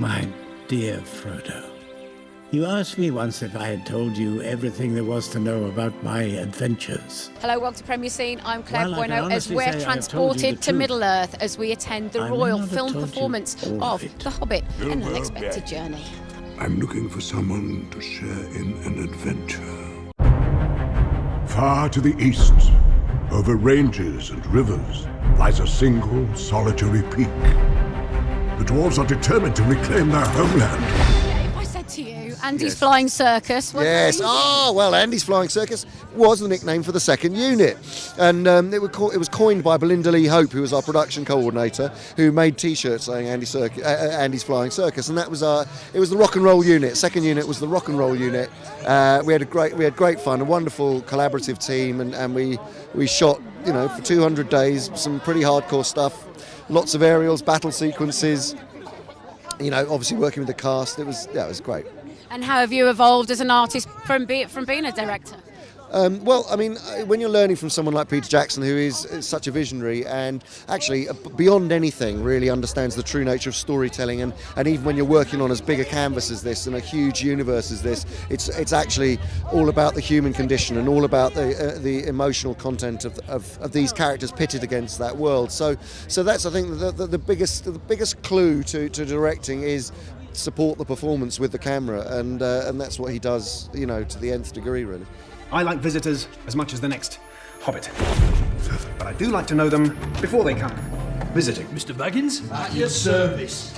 My dear Frodo, you asked me once if I had told you everything there was to know about my adventures. Hello, welcome to Premier Scene. I'm Claire Well, I can Bueno as honestly we're say I have told you transported the to truth. Middle-earth as we attend the I may royal not have film told you performance all of of it. The Hobbit, an Bilbo unexpected Baggins. journey. I'm looking for someone to share in an adventure. Far to the east, over ranges and rivers, lies a single solitary peak. The dwarves are determined to reclaim their homeland. If I said to you, Andy's Flying Circus, what Yes. would you Oh, well, Andy's Flying Circus was the nickname for the second unit. And it was coined by Belinda Lee Hope, who was our production coordinator, who made T-shirts saying Andy's Flying Circus. And that was it was the rock and roll unit. Second unit was the rock and roll unit. We had great fun, a wonderful collaborative team, and we shot, for 200 days, some pretty hardcore stuff. Lots of aerials, battle sequences, obviously working with the cast. It was great. And how have you evolved as an artist from being a director? When you're learning from someone like Peter Jackson, who is such a visionary and actually beyond anything really understands the true nature of storytelling, and even when you're working on as big a canvas as this and a huge universe as this, it's actually all about the human condition and all about the emotional content of these characters pitted against that world. So that's, I think, the biggest clue to directing is support the performance with the camera, and that's what he does, to the nth degree, really. I like visitors as much as the next Hobbit. But I do like to know them before they come. Visiting. Mr. Baggins? At your service.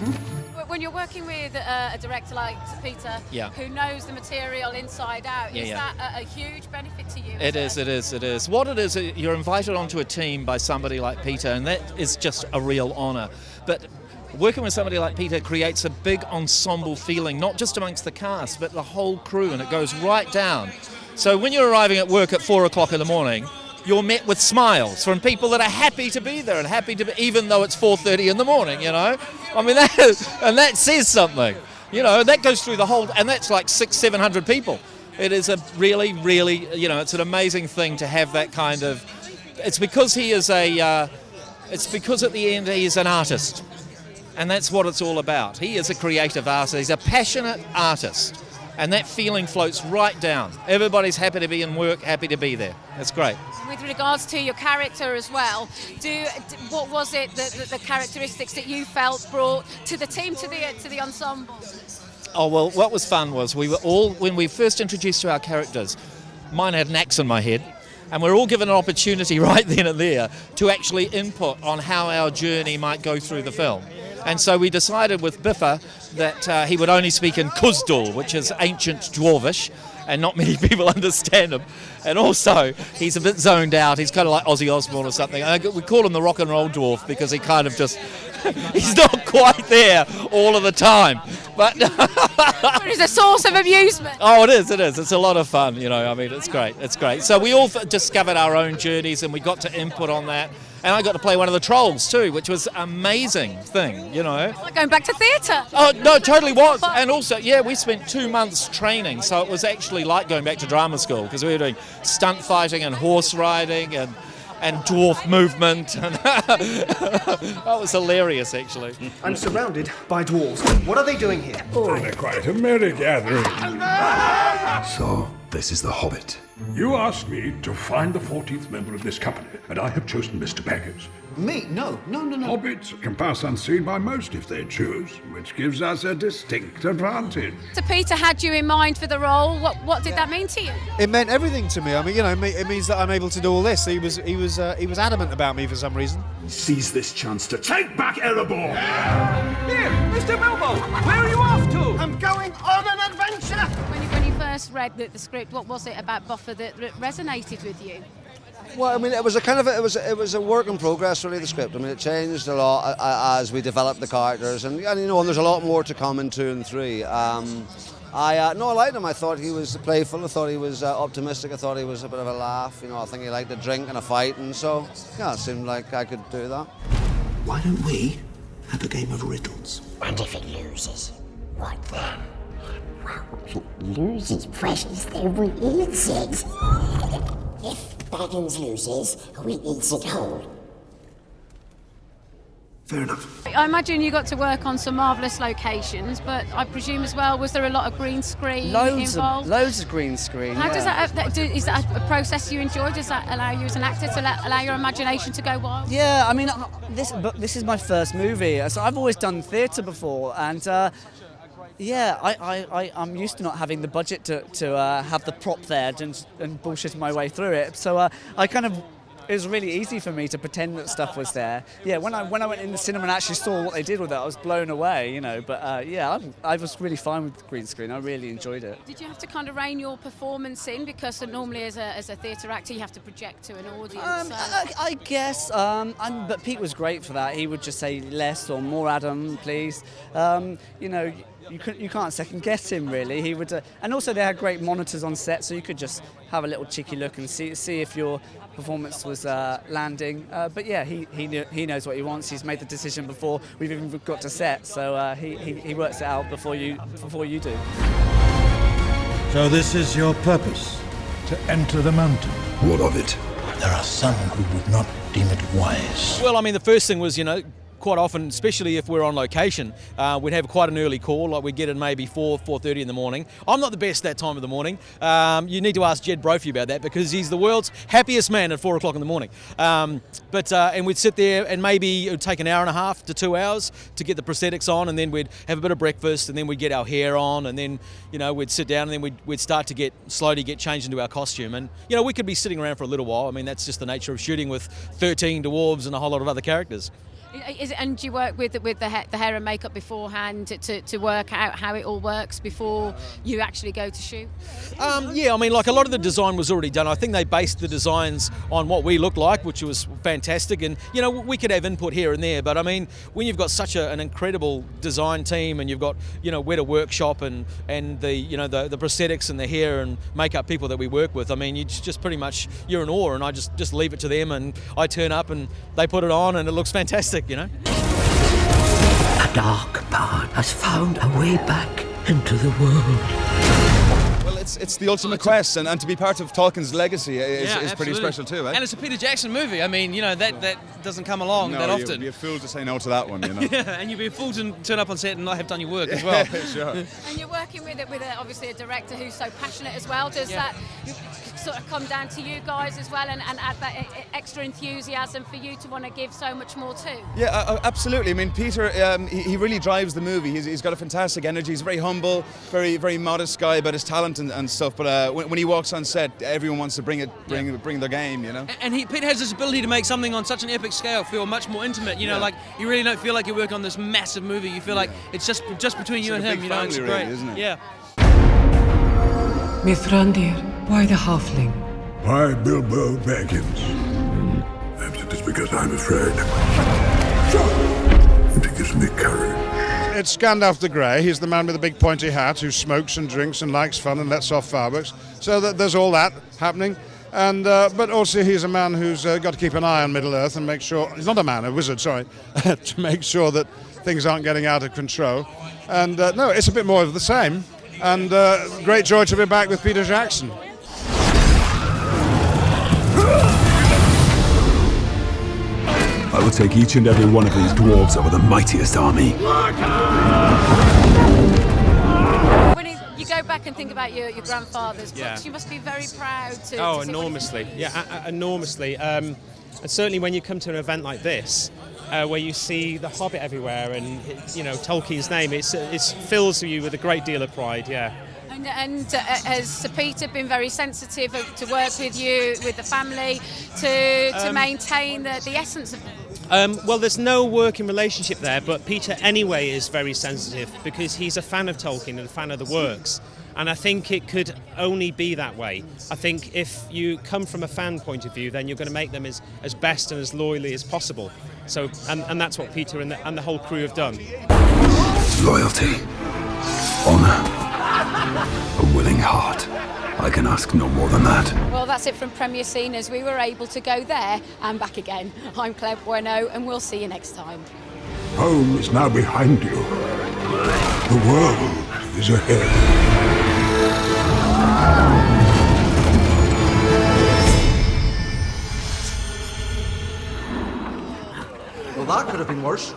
When you're working with a director like Peter, who knows the material inside out, is that a huge benefit to you? It is. What it is, you're invited onto a team by somebody like Peter, and that is just a real honour. But working with somebody like Peter creates a big ensemble feeling, not just amongst the cast, but the whole crew, and it goes right down. So when you're arriving at work at 4 o'clock in the morning, you're met with smiles from people that are happy to be there and happy to be, even though it's 4:30 in the morning, I mean, that says something, that goes through the whole, and that's like 600-700 people. It is a really, really, it's an amazing thing to have that kind of, it's because it's because at the end he is an artist, and that's what it's all about. He is a creative artist, he's a passionate artist. And that feeling floats right down. Everybody's happy to be in work, happy to be there. That's great. With regards to your character as well, what was it the characteristics that you felt brought to the team, to the ensemble? Oh, well, what was fun was we were all, when we first introduced to our characters, mine had an axe in my head, and we're all given an opportunity right then and there to actually input on how our journey might go through the film. And so we decided with Bifur that he would only speak in Kuzdul, which is ancient Dwarvish, and not many people understand him. And also, he's a bit zoned out. He's kind of like Ozzy Osbourne or something. We call him the rock and roll dwarf because he kind of just, he's not quite there all of the time. But it's a source of amusement. Oh, it is. It's a lot of fun, it's great. So we all discovered our own journeys, and we got to input on that. And I got to play one of the trolls too, which was an amazing thing, Like going back to theatre. Oh, no, it totally was. And also, we spent 2 months training, so it was actually like going back to drama school, because we were doing stunt fighting and horse riding and dwarf movement. And that was hilarious, actually. I'm surrounded by dwarves. What are they doing here? Oh, they're quite a merry gathering. So, this is the Hobbit. You asked me to find the 14th member of this company, and I have chosen Mr. Baggins. Me? No. Hobbits can pass unseen by most if they choose, which gives us a distinct advantage. So Peter had you in mind for the role. What did that mean to you? It meant everything to me. I mean, it means that I'm able to do all this. He was adamant about me for some reason. Seize this chance to take back Erebor! Here, Mr. Bilbo, where are you off to? I'm going on an adventure! When you first read the script, what was it about Bofur that resonated with you? Well, I mean, it was a work in progress, really, the script. I mean, it changed a lot as we developed the characters, and there's a lot more to come in 2 and 3. I liked him. I thought he was playful. I thought he was optimistic. I thought he was a bit of a laugh. I think he liked a drink and a fight, and so it seemed like I could do that. Why don't we have a game of riddles? And if it loses, what then? Well, if it loses, precious, then we eat it. If Baggins loses, we eat it whole. Fair enough. I imagine you got to work on some marvellous locations, but I presume as well, was there a lot of green screen involved? Loads of green screen. How does that, is that a process you enjoy? Does that allow you as an actor to allow your imagination to go wild? Yeah, I mean, this is my first movie. So I've always done theatre before, and I'm used to not having the budget to have the prop there and bullshit my way through it. So it was really easy for me to pretend that stuff was there. Yeah, when I went in the cinema and actually saw what they did with it, I was blown away, you know. But I was really fine with the green screen. I really enjoyed it. Did you have to kind of rein your performance in, because normally as a theatre actor you have to project to an audience? I guess. But Pete was great for that. He would just say less or more, Adam, please. You know. You can't second guess him, really. He would, and also they had great monitors on set, so you could just have a little cheeky look and see if your performance was landing. But yeah, he knows what he wants. He's made the decision before we've even got to set, so he works it out before you do. So this is your purpose, to enter the mountain. What of it? There are some who would not deem it wise. Well, I mean, the first thing was, quite often, especially if we're on location, we'd have quite an early call, like we'd get in maybe 4:30 in the morning. I'm not the best that time of the morning. You need to ask Jed Brophy about that, because he's the world's happiest man at 4 o'clock in the morning. And we'd sit there, and maybe it would take an hour and a half to 2 hours to get the prosthetics on, and then we'd have a bit of breakfast, and then we'd get our hair on, and then we'd sit down, and then we'd start to slowly get changed into our costume. And we could be sitting around for a little while. I mean, that's just the nature of shooting with 13 dwarves and a whole lot of other characters. And do you work with the hair and makeup beforehand to work out how it all works before you actually go to shoot? Yeah, I mean, like a lot of the design was already done. I think they based the designs on what we looked like, which was fantastic. And, we could have input here and there. But, I mean, when you've got such an incredible design team, and you've got, where to workshop and the prosthetics and the hair and makeup people that we work with, I mean, you just pretty much, you're in awe. And I just leave it to them, and I turn up and they put it on, and it looks fantastic. A dark path has found a way back into the world. Well, it's the ultimate quest, and to be part of Tolkien's legacy is pretty special too, eh? And it's a Peter Jackson movie. I mean, that doesn't come along that often. You'd be a fool to say no to that one, Yeah, and you'd be a fool to turn up on set and not have done your work as well. Sure. And you're working with obviously a director who's so passionate as well. Does that sort of come down to you guys as well, and add that extra enthusiasm for you to want to give so much more too? Yeah, absolutely. I mean, Peter, he really drives the movie. He's got a fantastic energy. He's very humble, very, very modest guy about his talent and stuff. But when he walks on set, everyone wants to bring their game, And Peter has this ability to make something on such an epic scale feel much more intimate. Like you really don't feel like you're working on this massive movie. You feel like it's just between you and him. It's great, really, isn't it? Yeah. Mithrandir, why the halfling? Why Bilbo Baggins? Perhaps it is because I'm afraid. And it gives me courage. It's Gandalf the Grey. He's the man with the big pointy hat who smokes and drinks and likes fun and lets off fireworks. So there's all that happening. And but also he's a man who's got to keep an eye on Middle-earth and make sure... He's not a man, a wizard, sorry. To make sure that things aren't getting out of control. And no, it's a bit more of the same. And great joy to be back with Peter Jackson. I will take each and every one of these dwarves over the mightiest army. When you go back and think about your grandfather's books, you must be very proud to... Oh, enormously. Enormously. And certainly when you come to an event like this, where you see the Hobbit everywhere and, Tolkien's name, it fills you with a great deal of pride, And has Sir Peter been very sensitive to work with you, with the family, to maintain the essence of it? Well, there's no working relationship there, but Peter anyway is very sensitive because he's a fan of Tolkien and a fan of the works. And I think it could only be that way. I think if you come from a fan point of view, then you're going to make them as best and as loyally as possible. So, and that's what Peter and the whole crew have done. Loyalty, honor, a willing heart. I can ask no more than that. Well, that's it from Premier Sceners. We were able to go there and back again. I'm Claire Bueno, and we'll see you next time. Home is now behind you. The world is ahead. Well, that could have been worse.